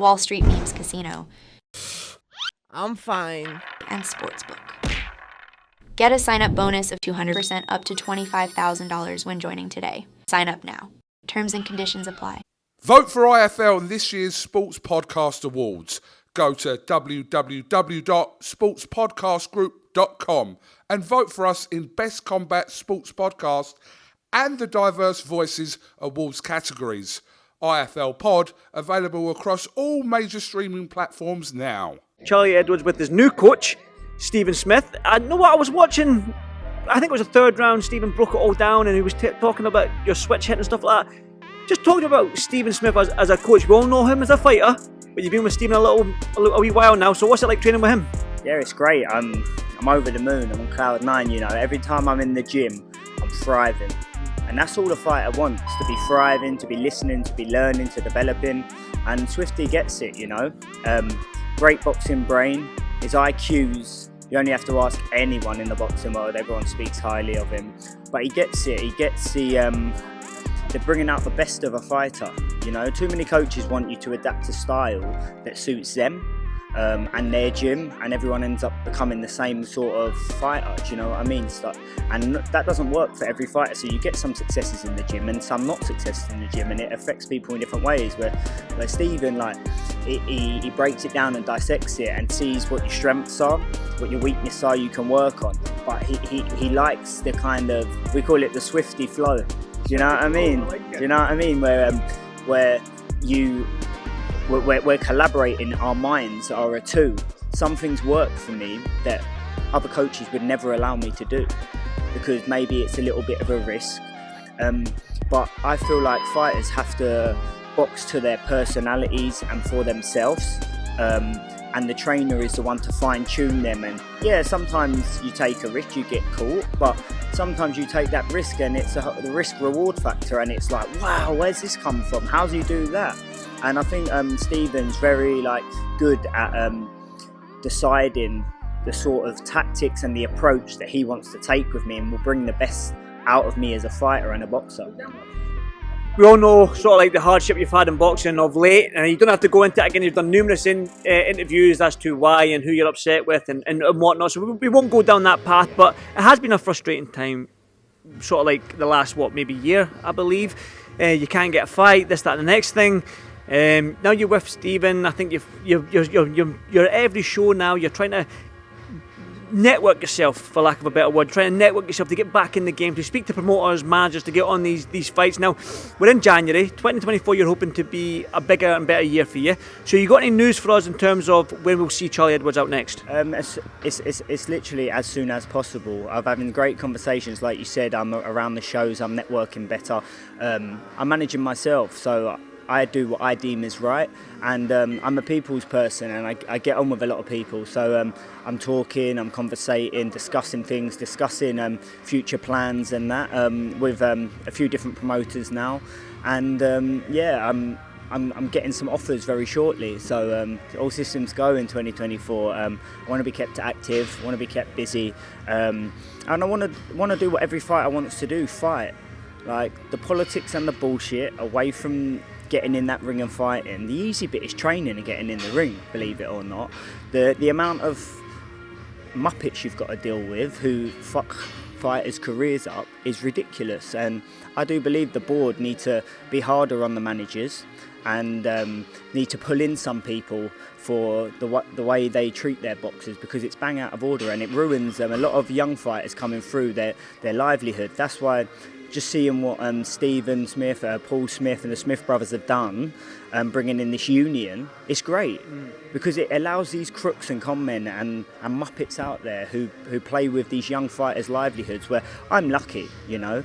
Wall Street Memes Casino, I'm fine. and Sportsbook. Get a sign-up bonus of 200% up to $25,000 when joining today. Sign up now. Terms and conditions apply. Vote for IFL in this year's Sports Podcast Awards. Go to www.sportspodcastgroup.com and vote for us in Best Combat Sports Podcast and the Diverse Voices Awards categories. IFL Pod, available across all major streaming platforms now. Charlie Edwards with his new coach, Stephen Smith. I know what I was watching. I think it was the third round. Stephen broke it all down and he was talking about your switch hit and stuff like that. Just talking about Stephen Smith as a coach. We all know him as a fighter, but you've been with Stephen a wee while now. So what's it like training with him? Yeah, it's great. I'm over the moon. I'm on cloud nine. You know, every time I'm in the gym, I'm thriving, and that's all a fighter wants: to be thriving, to be listening, to be learning, to developing. And Swifty gets it. You know, great boxing brain. His IQ's. You only have to ask anyone in the boxing world. Everyone speaks highly of him, but he gets it. He gets they're bringing out the best of a fighter. You know, too many coaches want you to adapt a style that suits them and their gym, and everyone ends up becoming the same sort of fighter. Do you know what I mean? And that doesn't work for every fighter. So you get some successes in the gym and some not successes in the gym, and it affects people in different ways. Where Stephen, like, he breaks it down and dissects it and sees what your strengths are, what your weaknesses are, you can work on. But he likes the kind of, we call it the Swifty flow. Do you know what I mean? Do you know what I mean? Where we're collaborating, our minds are a two. Some things work for me that other coaches would never allow me to do, because maybe it's a little bit of a risk. But I feel like fighters have to box to their personalities and for themselves. And the trainer is the one to fine-tune them. And yeah, sometimes you take a risk, you get caught, but sometimes you take that risk and it's the risk-reward factor, and it's like, wow, where's this come from? How do you do that? And I think Stephen's very good at deciding the sort of tactics and the approach that he wants to take with me, and will bring the best out of me as a fighter and a boxer. We all know sort of like the hardship you've had in boxing of late, and you don't have to go into it again. You've done numerous interviews as to why and who you're upset with and whatnot, so we won't go down that path, but it has been a frustrating time, sort of like the last, maybe year, I believe. You can't get a fight, this, that and the next thing. Now you're with Stephen. I think you're at every show now. You're trying to network yourself, for lack of a better word, trying to network yourself to get back in the game, to speak to promoters, managers, to get on these fights. Now, we're in January 2024, you're hoping to be a bigger and better year for you. So you got any news for us in terms of when we'll see Charlie Edwards out next? It's literally as soon as possible. I've having great conversations, like you said. I'm around the shows, I'm networking better. I'm managing myself, so I do what I deem is right, and I'm a people's person, and I get on with a lot of people. So I'm talking, I'm conversating, discussing things, discussing future plans and that with a few different promoters now, and I'm getting some offers very shortly. So all systems go in 2024. I want to be kept active, want to be kept busy, and I want to do what every fighter wants to do: fight. Like, the politics and the bullshit away from getting in that ring and fighting. The easy bit is training and getting in the ring, believe it or not. The amount of Muppets you've got to deal with who fuck fighters' careers up is ridiculous, and I do believe the board need to be harder on the managers and need to pull in some people for the way they treat their boxers, because it's bang out of order and it ruins a lot of young fighters coming through their livelihood. That's why just seeing what Stephen Smith, Paul Smith and the Smith brothers have done, bringing in this union, it's great, because it allows these crooks and con men and Muppets out there who play with these young fighters' livelihoods, where I'm lucky, you know.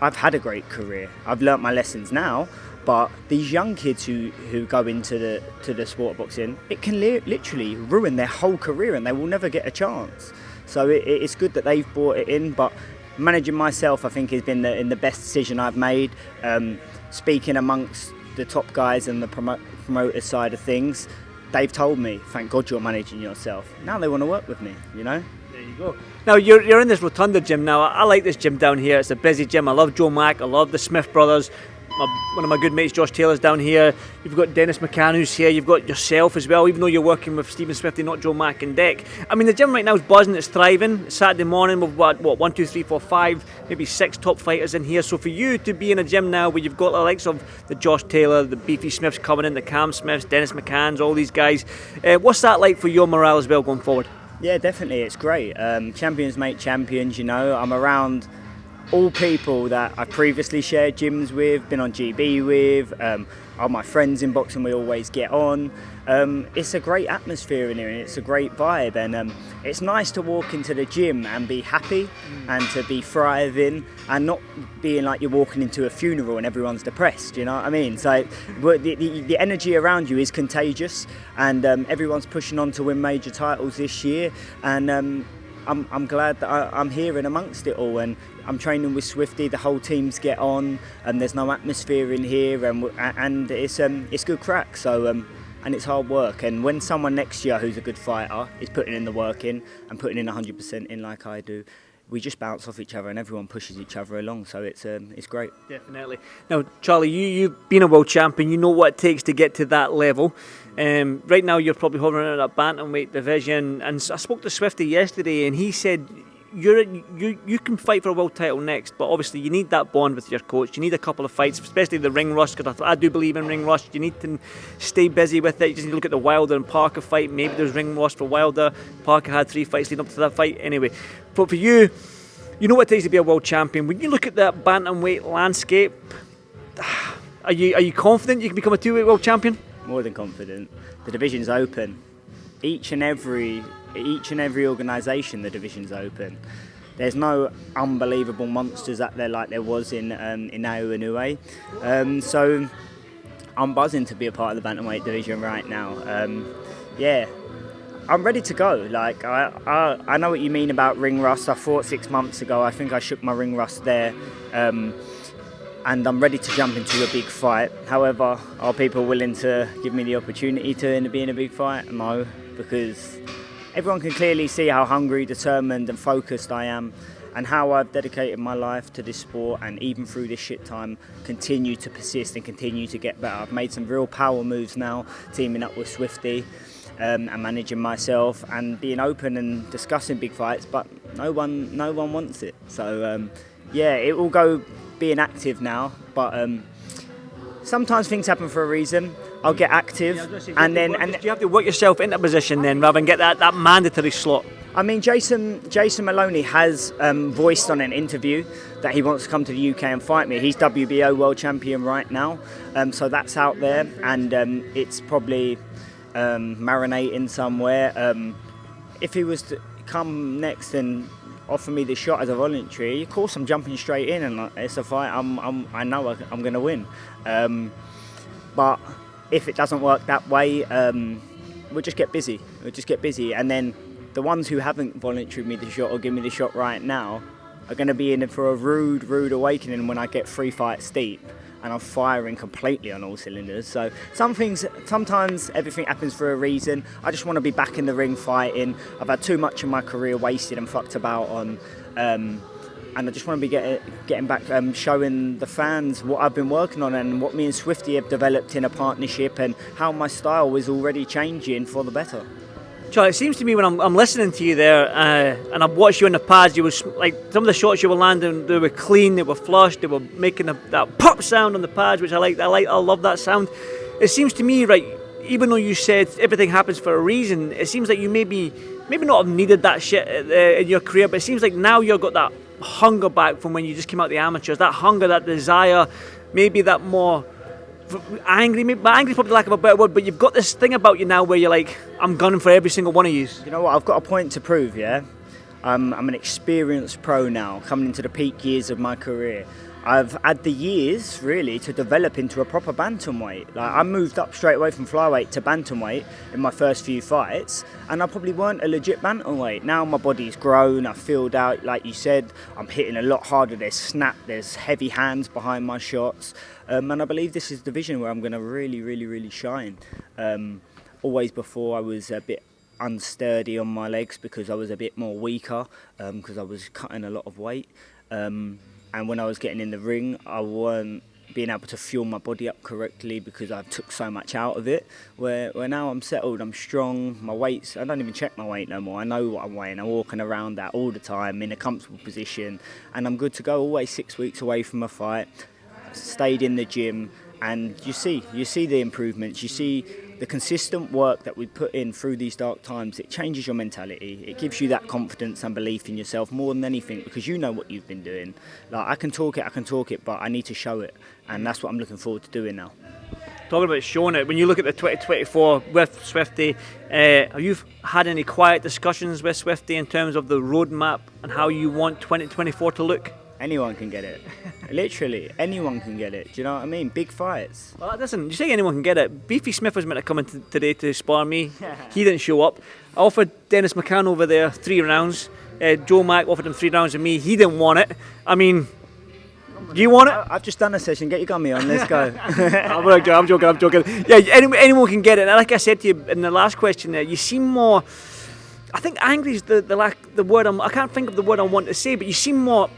I've had a great career. I've learnt my lessons now, but these young kids who go into the sport of boxing, it can literally ruin their whole career and they will never get a chance. So it's good that they've brought it in, but managing myself, I think, has been the best decision I've made. Speaking amongst the top guys and the promoter side of things, they've told me, thank God you're managing yourself. Now they want to work with me, you know? There you go. Now, you're in this Rotunda gym now. I like this gym down here. It's a busy gym. I love Joe Mack. I love the Smith brothers. one of my good mates, Josh Taylor's down here. You've got Dennis McCann who's here. You've got yourself as well, even though you're working with Stephen Swifty, not Joe Mack and Deck. I mean, the gym right now is buzzing, it's thriving. It's Saturday morning, we've got, 1, 2, 3, 4, 5, maybe 6 top fighters in here. So for you to be in a gym now where you've got the likes of the Josh Taylor, the Beefy Smiths coming in, the Cam Smiths, Dennis McCanns, all these guys, what's that like for your morale as well going forward? Yeah, definitely, it's great. Champions make champions, you know. I'm around all people that I previously shared gyms with, been on GB with, are my friends in boxing, we always get on. It's a great atmosphere in here and it's a great vibe, and it's nice to walk into the gym and be happy and to be thriving and not being like you're walking into a funeral and everyone's depressed, you know what I mean? So the energy around you is contagious, and everyone's pushing on to win major titles this year, and I'm glad that I'm here and amongst it all, and I'm training with Swifty. The whole teams get on, and there's no atmosphere in here, and it's good crack. So and it's hard work. And when someone next year who's a good fighter is putting in the work in and putting in 100% in like I do, we just bounce off each other and everyone pushes each other along. So it's great. Definitely. Now, Charlie, you've been a world champion. You know what it takes to get to that level. Right now, you're probably hovering in that bantamweight division. And I spoke to Swifty yesterday, and he said you can fight for a world title next, but obviously you need that bond with your coach. You need a couple of fights, especially the ring rush, because I do believe in ring rush. You need to stay busy with it. You just need to look at the Wilder and Parker fight. Maybe there's ring rush for Wilder. Parker had 3 fights leading up to that fight anyway. But for you, you know what it takes to be a world champion. When you look at that bantamweight landscape, are you confident you can become a 2-weight world champion? More than confident. The division's open. Each and every organisation, the division's open. There's no unbelievable monsters out there like there was in AO and UA. So I'm buzzing to be a part of the bantamweight division right now. Yeah, I'm ready to go. Like I know what you mean about ring rust. I fought 6 months ago. I think I shook my ring rust there. And I'm ready to jump into a big fight. However, are people willing to give me the opportunity to be in a big fight? No, because everyone can clearly see how hungry, determined and focused I am, and how I've dedicated my life to this sport, and even through this shit time continue to persist and continue to get better. I've made some real power moves now, teaming up with Swifty and managing myself and being open and discussing big fights, but no one wants it. So yeah, it will go being active now, but sometimes things happen for a reason. I'll get active, and you have to work yourself into a position then, rather than get that mandatory slot. I mean, Jason Maloney has voiced on an interview that he wants to come to the UK and fight me. He's WBO world champion right now, so that's out there, and it's probably marinating somewhere. If he was to come next and offer me the shot as a voluntary, of course I'm jumping straight in, and it's a fight I know I'm going to win. But if it doesn't work that way, we'll just get busy. And then the ones who haven't volunteered me the shot or give me the shot right now are going to be in for a rude awakening when I get 3 fights deep and I'm firing completely on all cylinders. So sometimes everything happens for a reason. I just want to be back in the ring fighting. I've had too much of my career wasted and fucked about on, and I just want to be getting back, showing the fans what I've been working on and what me and Swifty have developed in a partnership, and how my style is already changing for the better. Charlie, it seems to me when I'm listening to you there, and I've watched you in the pads, you was like some of the shots you were landing, they were clean, they were flush, they were making that pop sound on the pads, which I love that sound. It seems to me, right, even though you said everything happens for a reason, it seems like you maybe not have needed that shit in your career, but it seems like now you've got that hunger back from when you just came out the amateurs, that hunger, that desire, maybe that more angry, angry probably lack of a better word, but you've got this thing about you now where you're like, I'm gunning for every single one of you. You know what, I've got a point to prove, yeah? I'm an experienced pro now, coming into the peak years of my career. I've had the years, really, to develop into a proper bantamweight. Like, I moved up straight away from flyweight to bantamweight in my first few fights, and I probably weren't a legit bantamweight. Now my body's grown, I've filled out, like you said, I'm hitting a lot harder, there's snap, there's heavy hands behind my shots, and I believe this is the division where I'm going to really shine. Always before I was a bit unsturdy on my legs because I was a bit more weaker, because I was cutting a lot of weight. And when I was getting in the ring, I weren't being able to fuel my body up correctly because I took so much out of it. Where now I'm settled, I'm strong, my weights, I don't even check my weight no more. I know what I'm weighing, I'm walking around that all the time in a comfortable position, and I'm good to go. Always 6 weeks away from a fight, stayed in the gym, and you see the improvements, you see the consistent work that we put in through these dark times. It changes your mentality. It gives you that confidence and belief in yourself more than anything, because you know what you've been doing. Like, I can talk it, but I need to show it, and that's what I'm looking forward to doing now. Talking about showing it, when you look at the 2024 with Swifty, have you had any quiet discussions with Swifty in terms of the roadmap and how you want 2024 to look? Anyone can get it. Literally, anyone can get it. Do you know what I mean? Big fights. Well, listen, you say anyone can get it. Beefy Smith was meant to come in today to spar me. He didn't show up. I offered Dennis McCann over there 3 rounds. Joe Mack offered him 3 rounds with me. He didn't want it. I mean, do you want it? I've just done a session. Get your gummy on. Let's go. I'm joking. Yeah, anyone can get it. And like I said to you in the last question there, you seem more... I think angry is the word. I can't think of the word I want to say, but you seem more...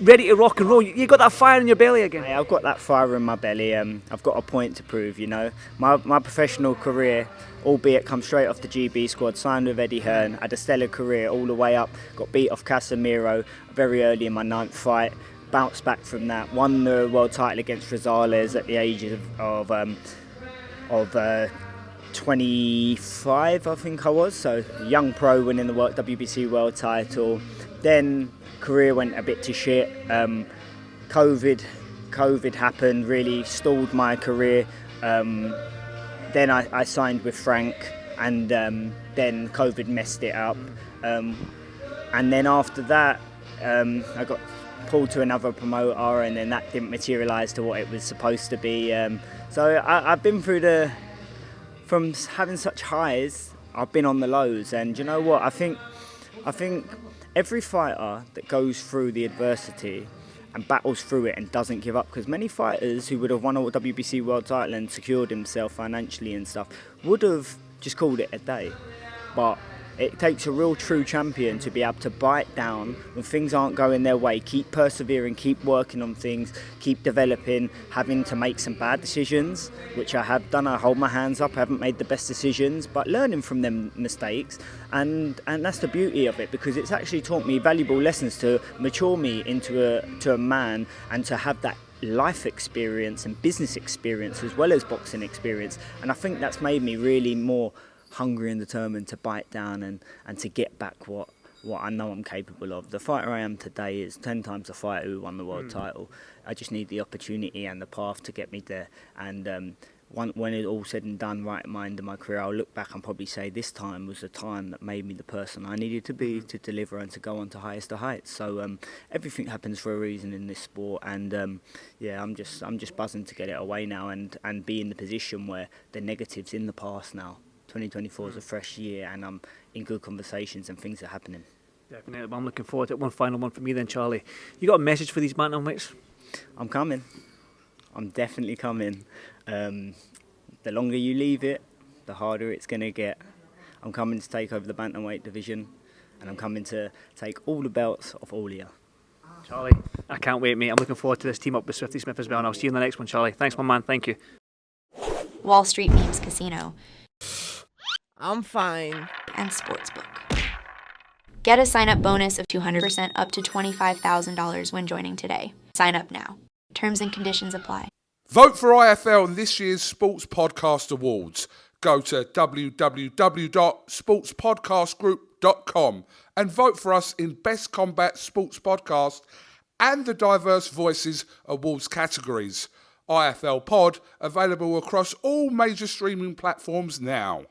ready to rock and roll. You got that fire in your belly again. Hey, I've got that fire in my belly. I've got a point to prove, you know. My professional career, albeit come straight off the GB squad, signed with Eddie Hearn, had a stellar career all the way up, got beat off Casemiro very early in my 9th fight, bounced back from that, won the world title against Rosales at the age of 25, I think I was. So young pro winning the WBC world title. Then career went a bit to shit. COVID happened, really stalled my career. Then I signed with Frank, and then COVID messed it up. And then after that, I got pulled to another promoter, and then that didn't materialise to what it was supposed to be. So I've been through from having such highs, I've been on the lows. And you know what? I think every fighter that goes through the adversity and battles through it and doesn't give up, because many fighters who would have won a WBC world title and secured himself financially and stuff would have just called it a day. But it takes a real true champion to be able to bite down when things aren't going their way, keep persevering, keep working on things, keep developing, having to make some bad decisions, which I have done. I hold my hands up, I haven't made the best decisions, but learning from them mistakes, and that's the beauty of it, because it's actually taught me valuable lessons to mature me into a man, and to have that life experience and business experience as well as boxing experience. And I think that's made me really more hungry and determined to bite down and to get back what I know I'm capable of. The fighter I am today is 10 times the fighter who won the world title. I just need the opportunity and the path to get me there. And when it's all said and done, right in my end of my career, I'll look back and probably say this time was the time that made me the person I needed to be to deliver and to go on to highest of heights. So everything happens for a reason in this sport, and yeah, I'm just buzzing to get it away now and be in the position where the negatives in the past now. 2024 is a fresh year, and I'm in good conversations and things are happening. Definitely, I'm looking forward to it. One final one for me then, Charlie. You got a message for these bantamweights? I'm coming. I'm definitely coming. The longer you leave it, the harder it's going to get. I'm coming to take over the bantamweight division, and I'm coming to take all the belts off all of you. Charlie, I can't wait, mate. I'm looking forward to this team up with Swifty Smith as well, and I'll see you in the next one, Charlie. Thanks, my man. Thank you. Wall Street Memes Casino, I'm fine. and Sportsbook. Get a sign-up bonus of 200% up to $25,000 when joining today. Sign up now. Terms and conditions apply. Vote for IFL in this year's Sports Podcast Awards. Go to www.sportspodcastgroup.com and vote for us in Best Combat Sports Podcast and the Diverse Voices Awards categories. IFL Pod available across all major streaming platforms now.